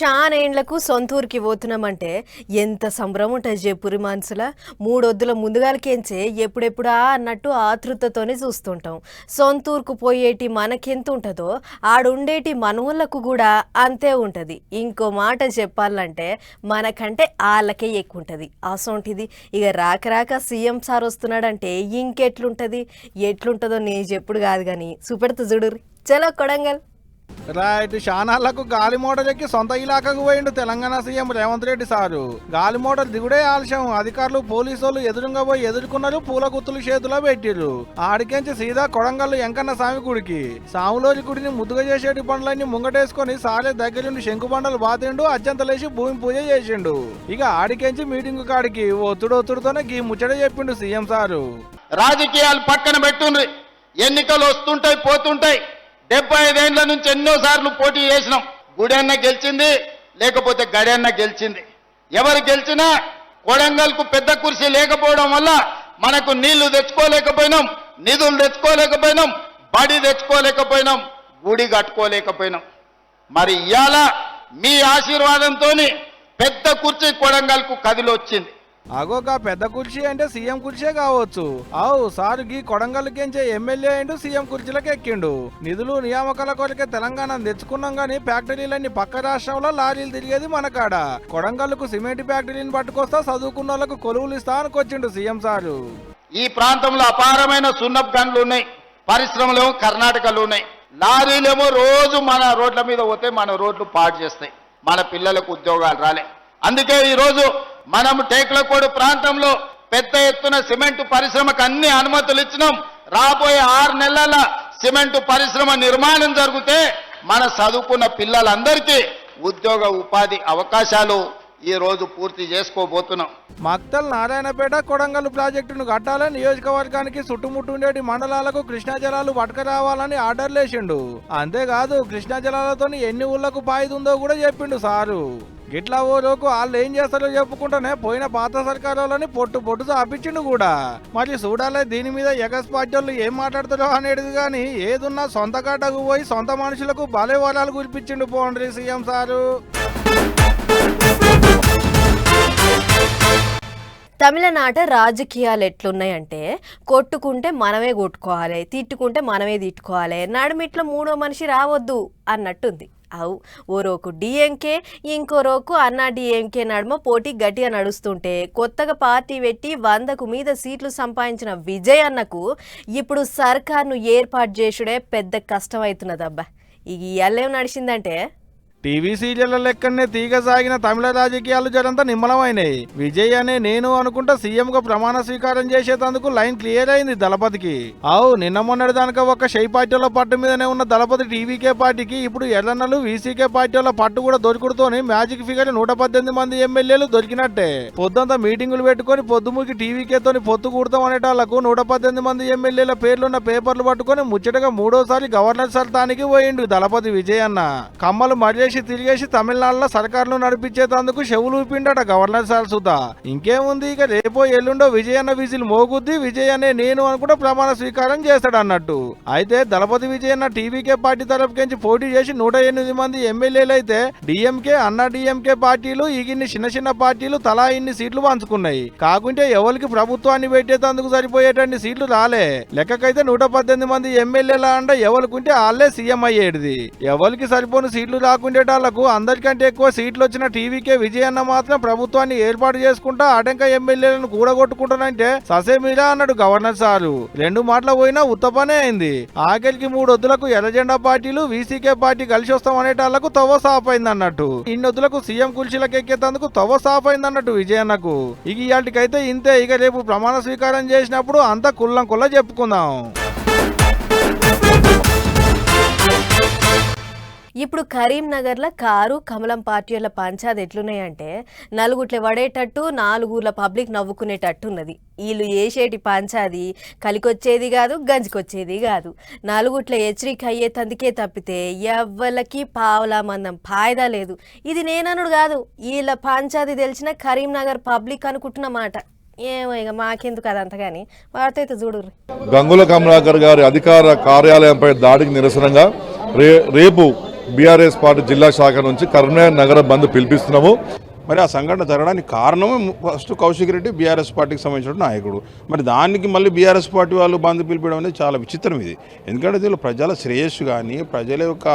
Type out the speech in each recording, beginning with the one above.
షాన్ ఏండ్లకు సొంతూరుకి పోతున్నామంటే ఎంత సంబరం ఉంటుంది చెప్పురి మనసుల. మూడొద్దుల ముందుగాలకేంచే ఎప్పుడెప్పుడా అన్నట్టు ఆతృతతోనే చూస్తుంటాం. సొంతూరుకు పోయేటి మనకెంత ఉంటుందో ఆడుండేటి మనవులకు కూడా అంతే ఉంటుంది. ఇంకో మాట చెప్పాలంటే మనకంటే వాళ్ళకే ఎక్కువ ఉంటుంది. అసొంటిది ఇక రాక రాక సీఎం సార్ వస్తున్నాడంటే ఇంకెట్లుంటుంది, ఎట్లుంటుందో నేను చెప్పుడు కాదు కానీ చూపెడుతూ చూడుర్రి. చలో కొడంగల్. రైట్. షానాళ్లకు గాలి మోటార్ ఎక్కి సొంత ఇలాకాకు పోయిండు తెలంగాణ సీఎం రేవంత్ రెడ్డి సారు. గాలి మోటార్ దిగుడే ఆలస్యం. అధికారులు పోలీసు వాళ్ళు ఎదురుగా పోయి ఎదుర్కొన్నారు. పూల గుత్తులు చేతిలో పెట్టిర్రు. ఆడికెంచి సీదా కొడంగల్ ఎంకన్న స్వామి గుడికి. సాములోజి గుడిని ముద్దుగా చేసేటి పనులన్నీ ముంగటేసుకొని సాలే దగ్గరుండి శంకు బండలు బాతిండు. అత్యంతలేసి భూమి పూజ చేసిండు. ఇక ఆడికెంచి మీటింగ్ కాడికి ఒత్తుడొత్తుడుతోనే గీ ముచ్చట చెప్పిండు సీఎం సారు. రాజకీయాలు పక్కన పెట్టుండ్రి. ఎన్నికలు వస్తుంటాయి పోతుంటాయి. 75 ఏళ్ల నుంచి ఎన్నోసార్లు పోటీ చేసినాం. గుడన్న గెలిచింది, లేకపోతే గడన్న గెలిచింది. ఎవరు గెలిచినా కొడంగల్కు పెద్ద కుర్చీ లేకపోవడం వల్ల మనకు నీళ్లు తెచ్చుకోలేకపోయినాం, నిధులు తెచ్చుకోలేకపోయినాం, బడి తెచ్చుకోలేకపోయినాం, గుడి కట్టుకోలేకపోయినాం. మరి ఇవాళ మీ ఆశీర్వాదంతో పెద్ద కుర్చీ కొడంగల్కు కదిలొచ్చింది. అగోగా పెద్ద కుర్చీ అంటే సీఎం కుర్చీ కావచ్చు. అవు సారు గీ కొడంగల్కెంచే ఎమ్మెల్యే అయిండు, సీఎం కుర్చీలకు ఎక్కిండు. నిధులు నియామకాల కొరకే తెలంగాణ తెచ్చుకున్నాం గానీ ఫ్యాక్టరీలన్నీ పక్క రాష్ట్రంలో లారీలు తిరిగేది మనకాడ. కొడంగల్కు సిమెంట్ ఫ్యాక్టరీని పట్టుకొస్తా, చదువుకున్న వాళ్ళకు కొలువులు ఇస్తా అనుకొచ్చిండు సీఎం సారు. ఈ ప్రాంతంలో అపారమైన సున్నపు గన్లు ఉన్నాయి, పరిశ్రమలేమో కర్ణాటకలో ఉన్నాయి. లారీలేమో రోజు మన రోడ్ల మీద పోతే మన రోడ్లు పాడు చేస్తాయి. మన పిల్లలకు ఉద్యోగాలు రాలే. అందుకే ఈరోజు మనం టేకులకోడు ప్రాంతంలో పెద్ద ఎత్తున సిమెంట్ పరిశ్రమకు అన్ని అనుమతులు ఇచ్చినాం. రాబోయే 6 నెలల సిమెంట్ పరిశ్రమ నిర్మాణం జరిగితే మన చదువుకున్న పిల్లలందరికీ ఉద్యోగ ఉపాధి అవకాశాలు ఈ రోజు పూర్తి చేసుకోబోతున్నాం. మక్తల్ నారాయణపేట కొడంగల్ ప్రాజెక్టును కట్టాలని నియోజకవర్గానికి చుట్టుముట్టు ఉండేటి మండలాలకు కృష్ణా జలాలు పట్టుకురావాలని ఆర్డర్లు వేసిండు. అంతేకాదు కృష్ణా జలాలతో ఎన్ని ఊళ్ళకు పాయిదుందో కూడా చెప్పిండు సారు. గిట్లా ఓ రోజు వాళ్ళు ఏం చేస్తారో చెప్పుకుంటూనే పోయిన పాత సర్కారులని పొట్టు ఆపించిండు కూడా. మరి చూడాలి దీని మీద ఎగస్ పార్టీ వాళ్ళు ఏం మాట్లాడతారో అనేది. కానీ ఏదున్నా సొంత గడ్డకు పోయి సొంత మనుషులకు భలే వరాలు కురిపించిండు పోండ్రి సీఎం సారు. తమిళనాట రాజకీయాలు ఎట్లున్నాయంటే కొట్టుకుంటే మనమే కొట్టుకోవాలి, తిట్టుకుంటే మనమే తిట్టుకోవాలి, నడుమిట్లో మూడో మనిషి రావద్దు అన్నట్టుంది. అవు ఓ రోకు డిఎంకే, ఇంకో రోకు అన్నా డిఎంకే నడుమ పోటీ గట్టిగా నడుస్తుంటే కొత్తగా పార్టీ పెట్టి 100కు మీద సీట్లు సంపాదించిన విజయ్ అన్నకు ఇప్పుడు సర్కార్ను ఏర్పాటు చేసుడే పెద్ద కష్టం అవుతున్నదబ్బా. ఇక ఇవాళేం నడిచిందంటే టీవీ సీరియళ్ల లెక్కనే తీగ సాగిన తమిళ రాజకీయాలు జరంతా నిమ్మలమైనాయి. విజయ్ అనే నేను అనుకుంటా సీఎంగా ప్రమాణ స్వీకారం చేసేందుకు లైన్ క్లియర్ అయింది దళపతికి. అవు నిన్న మొన్నటి దానిక ఒక షై పార్టీల పట్టు మీదనే ఉన్న దళపతి టీవీకే పార్టీకి ఇప్పుడు ఎర్రన్నలు వీసీకే పార్టీల పట్టు కూడా దొరుకుడుతోని మ్యాజిక్ ఫిగర్ 118 మంది ఎమ్మెల్యేలు దొరికినట్టే. పొద్దంతా మీటింగులు పెట్టుకుని పొద్దుముకి టీవీకేతోని పొత్తు కూడతాం అనేటాళ్లకు 118 మంది ఎమ్మెల్యేల పేర్లున్న పేపర్లు పట్టుకుని ముచ్చటగా 3వ సారి గవర్నర్ సల్తానికి పోయిండు దళపతి విజయ్ అన్న. కమ్మలు మర్యాద తిరిగేసి తమిళనాడులో సర్కారును నడిపించేందుకు చెవులు ఊపిండట గవర్నర్ సార్ సుధా. ఇంకేముంది, ఇక రేపో ఎల్లుండో విజయ్ అన్న విజిల్ మోగుద్ది. విజయ్ అనే నేను అనుకుంటే ప్రమాణ స్వీకారం చేస్తాడు అన్నట్టు. అయితే దళపతి విజయ్ అన్న టీవీకే పార్టీ తరపుకించి పోటీ చేసి 108 మంది ఎమ్మెల్యేలు అయితే డిఎంకే అన్నా డిఎంకే పార్టీలు ఇగిన్ని చిన్న పార్టీలు తలా ఇన్ని సీట్లు పంచుకున్నాయి. కాకుంటే ఎవరికి ప్రభుత్వాన్ని పెట్టేందుకు సరిపోయేటన్ని సీట్లు రాలే. లెక్కకైతే 118 మంది ఎమ్మెల్యేల అండ ఎవరికుంటే వాళ్ళే సీఎం అయ్యేది. ఎవరికి సరిపోని సీట్లు రాకుంటే అందరికంటే ఎక్కువ సీట్లు వచ్చిన టీవీకే విజయ్ అన్న మాత్రం ప్రభుత్వాన్ని ఏర్పాటు చేసుకుంటా అటెంక ఎమ్మెల్యేలను కూడగొట్టుకుంటానంటే ససేమిరా అన్నాడు గవర్నర్ సారు. 2 మాటలు పోయినా ఉత్తపనే అయింది. ఆఖరికి 3 వద్దులకు ఎర్రజెండా పార్టీలు వీసీకే పార్టీ కలిసి వస్తామనేటాళ్లకు తవ్వ సాఫ్ అయింది అన్నట్టు. ఇన్నొద్దులకు సీఎం కుర్చీలకు ఎక్కేందుకు తవ్వ సాఫ్ అయింది అన్నట్టు విజయ్ అన్నకు. ఇక ఇయాటికైతే ఇంతే. ఇక రేపు ప్రమాణ స్వీకారం చేసినప్పుడు అంతా కుల్లం చెప్పుకుందాం. ఇప్పుడు కరీంనగర్లో కారు కమలం పార్టీల పంచాది ఎట్లున్నాయంటే 4 పడేటట్టు 4 పబ్లిక్ నవ్వుకునేటట్టు ఉన్నది. వీళ్ళు వేసేటి పంచాది కలికొచ్చేది కాదు, గంజికొచ్చేది కాదు. 4 హెచ్చరిక అయ్యే తందుకే తప్పితే ఎవ్వలకి పావలా మందం ఫాయిదా లేదు. ఇది నేననుడు కాదు, వీళ్ళ పంచాది తెలిసిన కరీంనగర్ పబ్లిక్ అనుకుంటున్నమాట. ఏమో ఇక మాకెందుకు అదంతా కానీ వార్త అయితే చూడు. గంగుల కమలాకర్ గారి అధికార కార్యాలయంపై దాడికి నిరసనగా రేపు బీఆర్ఎస్ పార్టీ జిల్లా శాఖ నుంచి కరీంనగర్ నగర బంద్ పిలిపిస్తున్నాము. మరి ఆ సంఘటన జరగడానికి కారణమే ఫస్ట్ కౌశిక్ రెడ్డి బీఆర్ఎస్ పార్టీకి సంబంధించిన నాయకుడు. మరి దానికి మళ్ళీ బీఆర్ఎస్ పార్టీ వాళ్ళు బంద్ పిలిపడం అనేది చాలా విచిత్రం ఇది. ఎందుకంటే దీనిలో ప్రజల శ్రేయస్సు కానీ ప్రజల యొక్క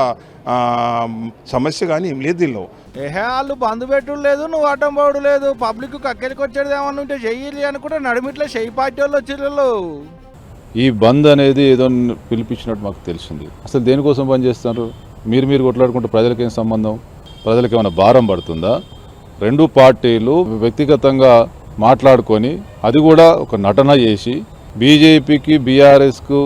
సమస్య కానీ ఏం లేదు దీనిలో. వాళ్ళు బంద్ పెట్టుడు లేదు, నువ్వు అడ్డం పోవడం లేదు. పబ్లిక్ కక్కెలికి వచ్చేది ఏమన్నా ఉంటే చెయ్యాలి అనుకుంటే నడుమిట్లో చెయ్యి పార్టీ వాళ్ళు వచ్చిళ్ళు. ఈ బంద్ అనేది ఏదో పిలిపించినట్టు మాకు తెలిసింది. అసలు దేనికోసం బంద్ చేస్తున్నారు? మీరు కొట్లాడుకుంటే ప్రజలకేం సంబంధం? ప్రజలకు ఏమైనా భారం పడుతుందా? రెండు పార్టీలు వ్యక్తిగతంగా మాట్లాడుకొని అది కూడా ఒక నటన చేసి బీజేపీకి బీఆర్ఎస్కు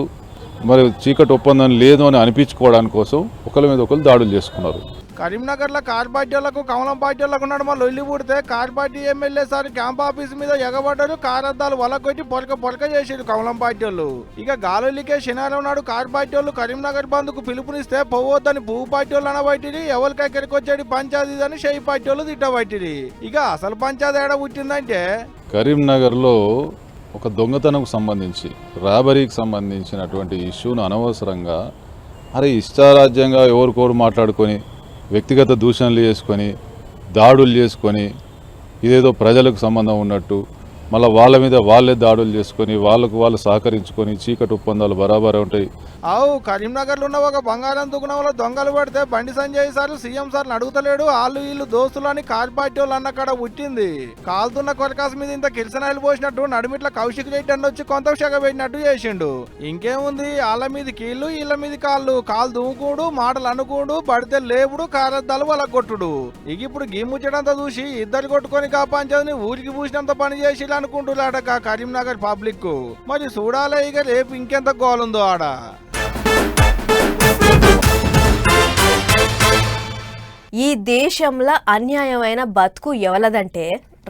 మరి చీకటి ఒప్పందం లేదు అని అనిపించుకోవడానికి కోసం ఒకరి మీద ఒకరు దాడులు చేసుకున్నారు. కరీంనగర్లో కార్ పార్టీ వాళ్ళకు కమలం పార్టీ వాళ్ళకు ఉన్నాడు మా లొల్లి పుడితే car party MLA sir camp office మీద ఎగబడ్డారు. కార్ అద్దాలు వలకొట్టి పొలక చేసారు కమలం పార్టీ వాళ్ళు. ఇక గాలులికే శనివారం నాడు కార్ పార్టీ వాళ్ళు కరీంనగర్ బంద్కు పిలుపునిస్తే పోవద్దని పువ్వు పార్టీ వాళ్ళు అనబట్టిరి. ఎవరికి ఎక్కడికి వచ్చాడు పంచాయతీ అని షెయి పార్టీ వాళ్ళు తిట్టబట్టిరి. ఇక అసలు పంచాయతీ ఏడ పుట్టిందంటే కరీంనగర్లో ఒక దొంగతనంకు సంబంధించి రాబరీకి సంబంధించినటువంటి ఇష్యూను అనవసరంగా ఇష్టారాజ్యంగా ఎవరికోరు మాట్లాడుకొని వ్యక్తిగత దూషణలు చేసుకొని దాడులు చేసుకొని ఇదేదో ప్రజలకు సంబంధం ఉన్నట్టు మళ్ళీ వాళ్ళ మీద వాళ్ళే దాడులు చేసుకొని వాళ్ళు సహకరించుకొని చీకటి ఒప్పందాలు బరాబర్ ఉంటాయి. కరీంనగర్లో ఉన్న ఒక బంగారం దుకాణంలో దొంగలు పడితే బండి సంజయ్ సార్ సీఎం సార్ని అడుగుతలేడు. వాళ్ళు వీళ్ళు దోస్తులు అని కార్ పార్టీ వాళ్ళు అన్న కాడ పుట్టింది. కాలుతున్న కొరకాసు మీద ఇంత కిరసనాయిలు పోసినట్టు నడుమిట్ల కౌశిక్ రెడ్డి అని వచ్చి కొంత షగ పెట్టినట్టు చేసిండు. ఇంకేముంది, వాళ్ళ మీద కీళ్ళు వీళ్ళ మీద కాలు దువ్వుకోడు, మాటలు అనుకోడు, పడితే లేపుడు, కారద్దాలు వాళ్ళ కొట్టుడు. ఇక ఇప్పుడు గిమ్ముచ్చడంతా చూసి ఇద్దరు కొట్టుకొని కాపాంచని ఊరికి పూసినంత పని చేసి అనుకుంటున్నాడక కరీంనగర్ పబ్లిక్. మరి చూడాలే ఇక రేపు ఇంకెంత గోలుందో ఆడ. ఈ దేశంలో అన్యాయమైన బతుకు ఎవలదంటే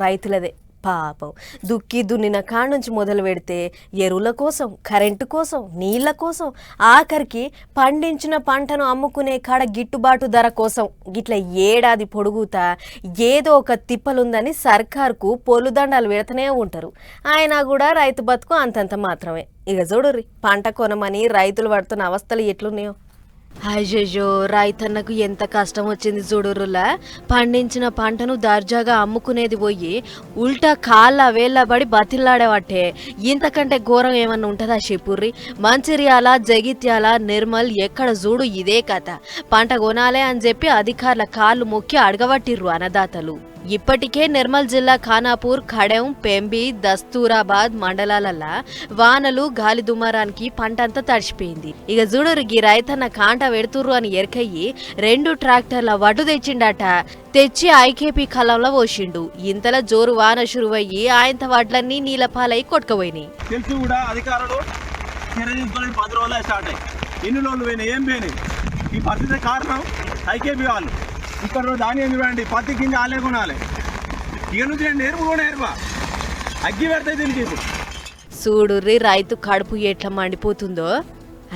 రైతులదే. పాపం దుక్కి దున్నిన కాడ నుంచి మొదలు పెడితే ఎరువుల కోసం, కరెంటు కోసం, నీళ్ల కోసం, ఆఖరికి పండించిన పంటను అమ్ముకునే కాడ గిట్టుబాటు ధర కోసం గిట్ల ఏడాది పొడుగుతా ఏదో ఒక తిప్పలుందని సర్కార్కు పొలుదండాలు పెడుతూనే ఉంటారు. అయినా కూడా రైతు బతుకు అంతంత మాత్రమే. ఇక చూడుర్రి, పంట కొనమని రైతులు పడుతున్న అవస్థలు ఎట్లున్నాయో. అయ్యో, రైతన్నకు ఎంత కష్టం వచ్చింది చూడుర్రులా. పండించిన పంటను దర్జాగా అమ్ముకునేది పోయి ఉల్టా కాళ్ళ వేళ్ళబడి బతిల్లాడేవాటే. ఇంతకంటే ఘోరం ఏమన్నా ఉంటుందా చెప్పుర్రి? మంచిర్యాల, జగిత్యాల, నిర్మల్ ఎక్కడ చూడు ఇదే కథ. పంట కొనాలే అని చెప్పి అధికారుల కాళ్ళు మొక్కి అడగబట్టిర్రు అన్నదాతలు. ఇప్పటికే నిర్మల్ జిల్లా ఖానాపూర్, ఖడెం, పెంబి, దస్తూరాబాద్ మండలాలల్లా వానలు గాలి దుమారానికి పంటంతా తడిచిపోయింది. ఇక చూడురికి రైతన్న కాంట పెడుతుర్రు అని ఎరకయ్యి 2 ట్రాక్టర్ల వడ్డు తెచ్చిండట. తెచ్చి ఐకేపీ కలంలో పోసిండు. ఇంతలో జోరు వాన షురువయ్యి ఆయన వడ్లన్నీ నీలపాలై కొట్టుకుపోయినాయి. తెలిసి కూడా అధికారులు 10 రోజులే స్టార్ట్ అయ్యి ఎన్ని రోజులు పోయినాయి, ఏం పోయినాయి? ఈ పరిస్థితి కారణం ఐకేపీ వాళ్ళు. ఇక్కడ ధాన్యం చూడండి, పత్తి గింజ ఆలే కొనాలి. ఇక నుంచి నేర్పు కూడా నేర్పా అగ్గి పెడతాయి దీనికి. ఇప్పుడు చూడుర్రి రైతు కడుపు ఎట్లా మండిపోతుందో.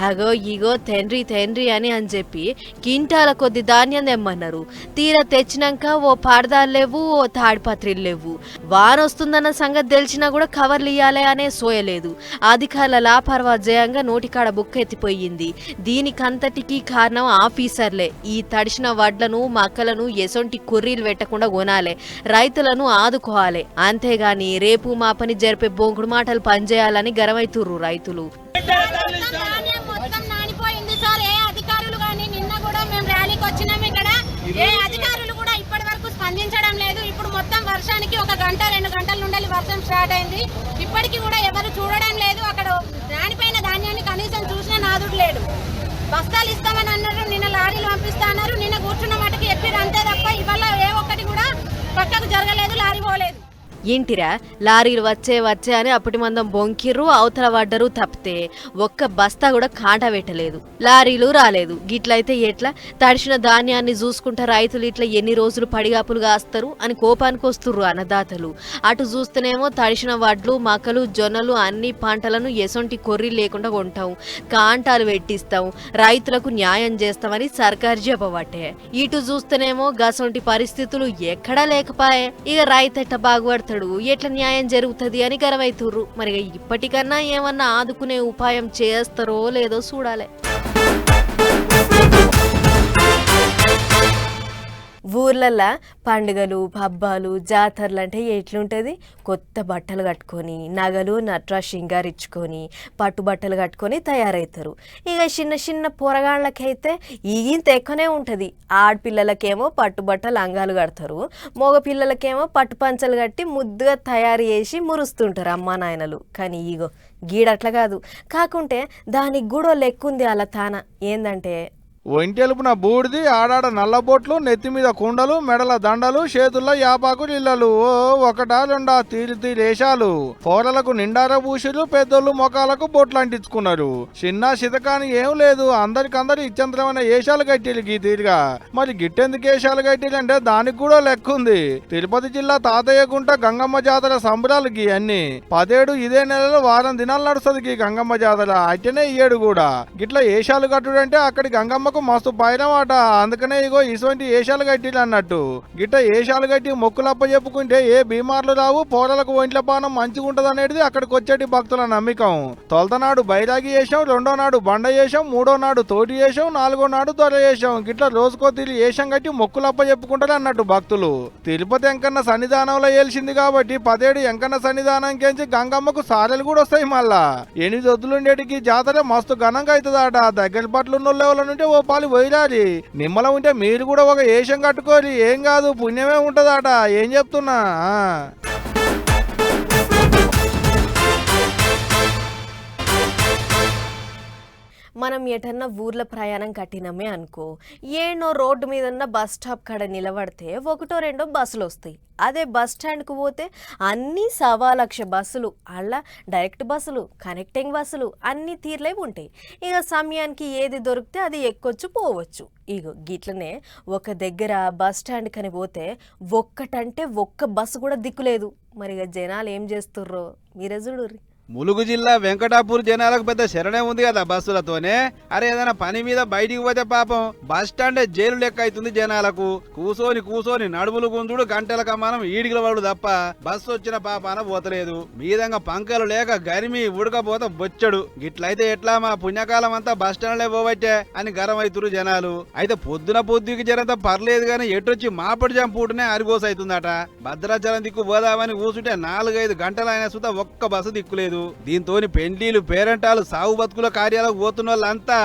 అగో ఇగో తండ్రి అని చెప్పి కింటాల కొద్ది ధాన్యం తెమ్మన్నారు. తీర తెచ్చినాక ఓ పాడదాలు లేవు, ఓ తాడిపత్రిలు లేవు. వానొస్తుందన్న సంగతి తెలిసినా కూడా కవర్లు ఇయ్యాలే అనే సోయలేదు. అధికారుల లాపర్వాజయంగా నోటికాడ బుక్క ఎత్తిపోయింది. దీనికంతటికీ కారణం ఆఫీసర్లే. ఈ తడిసిన వడ్లను, మక్కలను ఎసొంటి కుర్రీలు పెట్టకుండా కొనాలే, రైతులను ఆదుకోవాలి. అంతేగాని రేపు మా పని జరిపే బొంగుడు మాటలు పనిచేయాలని గరమైతుర్రు రైతులు. మొత్తం నానిపోయింది సార్. ఏ అధికారులు కానీ నిన్న కూడా మేము ర్యాలీకి వచ్చినాం. ఇక్కడ ఏ అధికారులు కూడా ఇప్పటి వరకు స్పందించడం లేదు. ఇప్పుడు మొత్తం వర్షానికి 1 గంట 2 గంటల నుండి వర్షం స్టార్ట్ అయింది. ఇప్పటికీ కూడా ఎవరు చూడడం లేదు. అక్కడ నానిపోయిన ధాన్యాన్ని కనీసం చూసినా నాదుడు లేడు. బస్తాలు ఇస్తామని అన్నారు, నిన్న లారీలు పంపిస్తా అన్నారు. నిన్న కూర్చున్న మటుకు చెప్పారు అంతే తప్ప ఇవాళ ఏ ఒక్కటి కూడా పక్కకు జరగలేదు, లారీ పోలేదు. ఇంటిరా లారీలు వచ్చే అని అప్పటి మందం బొంకిర్రు, అవతల పడ్డరు తప్పితే ఒక్క బస్తా కూడా కాంట పెట్టలేదు. లారీలు రాలేదు. గిట్లయితే ఎట్లా? తడిసిన ధాన్యాన్ని చూసుకుంటా రైతులు ఇట్లా ఎన్ని రోజులు పడిగాపులు కాస్తారు అని కోపానికి వస్తుర్రు అన్నదాతలు. అటు చూస్తేనేమో తడిసిన వడ్లు, మక్కలు, జొన్నలు అన్ని పంటలను ఎసొంటి కొర్రీ లేకుండా కొంటాం, కాంటాలు పెట్టిస్తాం, రైతులకు న్యాయం చేస్తామని సర్కారు చెప్పబట్టే. ఇటు చూస్తేనేమో గసొంటి పరిస్థితులు ఎక్కడా లేకపాయే. ఇక రైతెట్ట బాగుపడతాడు, ఎట్లా న్యాయం జరుగుతుంది అని గరవైతుర్రు. మరి ఇప్పటికన్నా ఏమన్నా ఆదుకునే ఉపాయం చేస్తారో లేదో చూడాలి. ఊర్లల్లో పండుగలు పబ్బాలు జాతరలు అంటే ఎట్లుంటుంది, కొత్త బట్టలు కట్టుకొని నగలు నట్రా షింగారించుకొని పట్టుబట్టలు కట్టుకొని తయారవుతారు. ఇక చిన్న చిన్న పొరగాళ్ళకైతే ఇంత ఎక్కువనే ఉంటుంది. ఆడపిల్లలకేమో పట్టుబట్టలు లంగాలు కడతారు, మగ పిల్లలకేమో పట్టు పంచలు కట్టి ముద్దుగా తయారు చేసి మురుస్తుంటారు అమ్మా నాయనలు. కానీ ఇగో గీడట్లా కాదు, కాకుంటే దానికి కూడా లెక్కుంది అలా తాన. ఏందంటే ఒంటెలుపున బూడిది, ఆడాడ నల్లబొట్లు, నెత్తి మీద కుండలు, మెడల దండలు, చేతుల్లో యాపాకు ఇళ్ళలు. ఓ ఒకటా రెండా తీరు తీరేశాలు. పోరలకు నిండార పూసిలు, పెద్దోళ్ళు మొఖాలకు బొట్లు అంటించుకున్నారు. చిన్న శితకాని ఏం లేదు, అందరికందరు ఇచ్చంతరమైన ఏషాలు కట్టిలు గీ తీరుగా. మరి గిట్టెందుకు ఏషాలు కట్టిలంటే దానికి కూడా లెక్క ఉంది. తిరుపతి జిల్లా తాతయ్యగుంట గంగమ్మ జాతర సంబరాలు గీ అన్ని 17 ఇదే నెలలో వారం దినాలు నడుస్తుంది గీ గంగమ్మ జాతర. అట్టనే ఇయ్యేడు కూడా. గిట్లా ఏషాలు కట్టుడంటే అక్కడి గంగమ్మ మస్తు పైనమాట. అందుకనే ఇగో ఇటువంటి ఏషాలు కట్టిలు అన్నట్టు. గిట్ట ఏషాలు కట్టి మొక్కులప్ప చెప్పుకుంటే ఏ బీమార్లు రావు, పోరలకు ఒంట్ల పానం మంచిగా ఉంటది అనేది అక్కడికి వచ్చేటి భక్తుల నమ్మకం. తొలతనాడు బైరాగి వేసాం, రెండో నాడు బండ వేసాం, మూడో నాడు తోటి వేసాం, నాలుగో నాడు దొర వేసాం. గిట్ల రోజుకో తిరిగి ఏషం కట్టి మొక్కులప్ప చెప్పుకుంటారు అన్నట్టు భక్తులు. తిరుపతి ఎంకన్న సన్నిధానంలో ఏల్చింది కాబట్టి 17 ఎంకన్న సన్నిధానం కెంచి గంగమ్మకు సారెలు కూడా వస్తాయి. మళ్ళా 8 వద్దులుండేటికి జాతర మస్తు ఘనంగా అవుతుందట. దగ్గర పట్ల ఉన్న లెవెల నుండి ఓ పాలు పోయిరాలి. నిమ్మలం ఉంటే మీరు కూడా ఒక ఏషం కట్టుకోరి, ఏం కాదు పుణ్యమే ఉంటదట. ఏం చెప్తున్నా. మనం ఎటన్నా ఊర్ల ప్రయాణం కట్టినమే అనుకో, ఏనో రోడ్డు మీద బస్ స్టాప్ కాడ నిలబడితే ఒకటో రెండో బస్సులు వస్తాయి. అదే బస్ స్టాండ్కు పోతే అన్నీ 1,00,000 బస్సులు, అలా డైరెక్ట్ బస్సులు, కనెక్టింగ్ బస్సులు అన్నీ తీర్లే ఉంటాయి. ఇక సమయానికి ఏది దొరికితే అది ఎక్కొచ్చు పోవచ్చు. ఇగో గిట్లనే ఒక దగ్గర బస్ స్టాండ్ కని పోతే ఒక్కటంటే ఒక్క బస్సు కూడా దిక్కులేదు. మరి ఇక జనాలు ఏం చేస్తుర్రో మీరే చూడుర్రి. ములుగు జిల్లా వెంకటాపూర్ జనాలకు పెద్ద శరణే ఉంది కదా బస్సులతోనే. అరే ఏదైనా పని మీద బయటికి పోతే పాపం బస్ స్టాండే జైలు లెక్క అవుతుంది జనాలకు. కూసోని నడుములు గుంజుడు గంటల కమానం ఈడిగిల వాడు తప్ప బస్సు వచ్చిన పాపాన పోతలేదు. మీదంగా పంకలు లేక గరిమి ఉడకపోత బొచ్చడు. గిట్లయితే ఎట్లా మా పుణ్యకాలం అంతా బస్ స్టాండ్లే పోవట్టే అని గరమైతురు జనాలు. అయితే పొద్దుకి జరంతా పర్లేదు గాని ఎటొచ్చి మాపడి జంపూటనే అరిగోస అవుతుందట. భద్రాచలం దిక్కు పోదామని కూసుంటే 4-5 గంటలైనా సుతా ఒక్క బస్సు దిక్కులేదు. దీంతో పెండ్లీలు పేరెంటాలు సాగు బతుకుల కార్యాలకు పోతున్న వాళ్ళంతా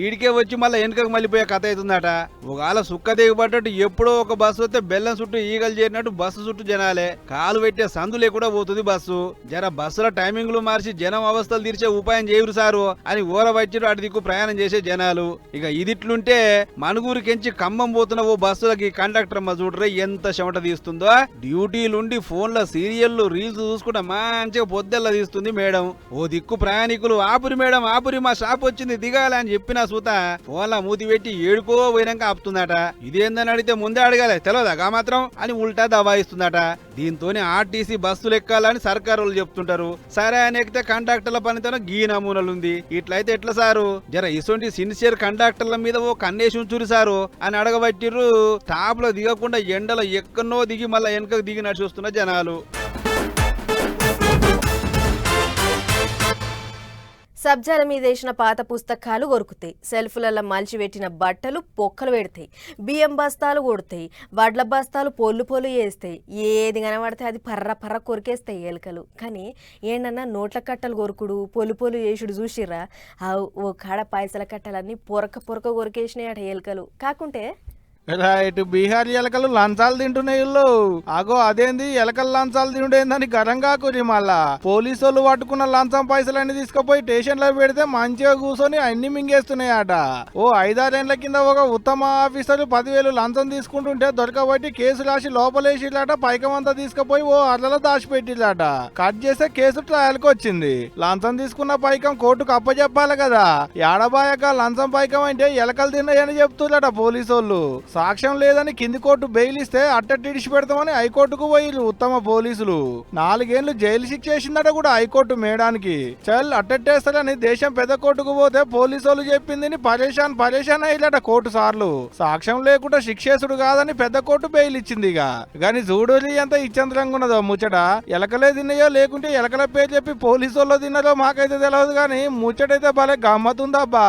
ఈడికే వచ్చి మళ్ళీ వెనుకకు మళ్ళీపోయే కథ అవుతుందట. ఒకవేళ సుక్క దిగబడ్డట్టు ఎప్పుడో ఒక బస్సు వస్తే బెల్లం చుట్టూ ఈగలు చేరినట్టు బస్సు చుట్టూ జనాలే. కాలు పెట్టే సందులే కూడా పోతుంది బస్సు. జర బస్సుల టైమింగ్లు మార్చి జనం అవస్థలు తీర్చే ఉపాయం చేయరు సారు అని ఊరబట్టిరు అటు దిక్కు ప్రయాణం చేసే జనాలు. ఇక ఇదిట్లుంటే మనుగురికెంచి ఖమ్మం పోతున్న ఓ బస్సులకి కండక్టర్ అమ్మ చూడరే ఎంత చెమట తీస్తుందో. డ్యూటీలుండి ఫోన్ల సీరియల్లు రీల్స్ చూసుకుంటా మంచిగా పొద్దెల్ల తీస్తుంది మేడం. ఓ దిక్కు ప్రయాణికులు ఆపురి మేడం ఆపురి, మా షాప్ వచ్చింది దిగాలి అని చెప్పిన సూత ఫోన్ల మూతి పెట్టి ఏడుకో పోయినాక ఆపుతుందట. ఇదేందని అడిగితే ముందే అడగాలి తెలియదా మాత్రం అని ఉల్టా దబాయిస్తుందట. దీంతో ఆర్టీసీ బస్సులు ఎక్కాలని సర్కారు చెప్తుంటారు. సరే అని ఎక్కితే కండక్టర్ల పనితనం గీ నమూనలుంది. ఇట్లయితే ఎట్లా సారు, జర ఇటువంటి సిన్సియర్ కండక్టర్ల మీద ఓ కన్నేసి ఉంచురు సారు అని అడగబట్టిర్రు. టాప్ లో దిగకుండా ఎండలో ఎక్కడో దిగి మళ్ళా వెనకకు దిగినట్టు చూస్తున్న జనాలు. సబ్జాల మీద వేసిన పాత పుస్తకాలు కొరుకుతాయి, సెల్ఫ్లలో మలిచిపెట్టిన బట్టలు పొక్కలు పెడతాయి, బియ్యం బస్తాలు కొడతాయి, వడ్ల బస్తాలు పొల్లు చేస్తాయి. ఏది కనబడితే అది పర్ర కొరికేస్తాయి ఎలుకలు. కానీ ఏంటన్నా నోట్ల కట్టలు కొరుకుడు పొల్లు చేసుడు చూసిర్రా, ఓ కాడ పైసల కట్టలన్నీ పొరక కొరికేసినాయి అట ఎలుకలు. కాకుంటే రైట్, బీహార్ ఎలకలు లంచాలు తింటున్నాయి. అగో అదేంది ఎలకలు లంచాలు తిండేందని గరంగా కురి. మళ్ళా పోలీసు వాళ్ళు పట్టుకున్న లంచం పైసలన్నీ తీసుకుపోయి స్టేషన్ లో పెడితే మంచిగా కూర్చొని అన్ని మింగేస్తున్నాయట. ఓ 5-6 ఏళ్ల కింద ఒక ఉత్తమ ఆఫీసర్ 10,000 లంచం తీసుకుంటుంటే దొరకబట్టి కేసు రాసి లోపలేసిలాట. పైకమంతా తీసుకుపోయి ఓ అర్లలో దాచిపెట్టిలాట. కట్ చేస్తే కేసు ట్రయల్కి వచ్చింది. లంచం తీసుకున్న పైకం కోర్టుకు అప్పచెప్పాలి కదా. ఏడబాయక లంచం పైకం అంటే ఎలకలు తిన్నాయని చెప్తున్నారట పోలీసు వాళ్ళు. సాక్ష్యం లేదని కింది కోర్టు బెయిల్ ఇస్తే అట్టట్టి ఇడిచి పెడతామని హైకోర్టుకు పోయిరు ఉత్తమ పోలీసులు. 4 ఏళ్లు జైలు శిక్ష చేసిందట కూడా హైకోర్టు మేడానికి. చల్ అట్టట్టేస్తారని దేశం పెద్ద కోర్టుకు పోతే పోలీసు వాళ్ళు చెప్పింది పరేషాన్ అయ్యాట కోర్టు సార్లు. సాక్ష్యం లేకుండా శిక్షేసుడు కాదని పెద్ద కోర్టు బెయిల్ ఇచ్చింది. గాని చూడలి ఎంత ఇచ్చంతరంగా ఉన్నదో ముచ్చట. ఎలకలే తిన్నాయో లేకుంటే ఎలకల పేరు చెప్పి పోలీసు వాళ్ళు తిన్నారో మాకైతే తెలియదు. గాని ముచ్చటైతే భలే గమ్మతుందబ్బా.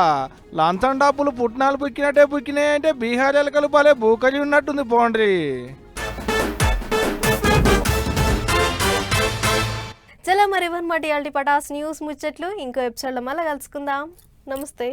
లంచం డబ్బులు పుట్నాలు పుక్కినట్టే పుక్కినాయి అంటే బీహార్ ఎలకలు భలే బూకలి ఉన్నట్టుంది పోండ్రి. చలో మరి ఇవన్నమాట ఇయాల్టి పటాస్ న్యూస్ ముచ్చట్లు. ఇంకో ఎపిసోడ్లో మళ్ళీ కలుసుకుందాం. నమస్తే.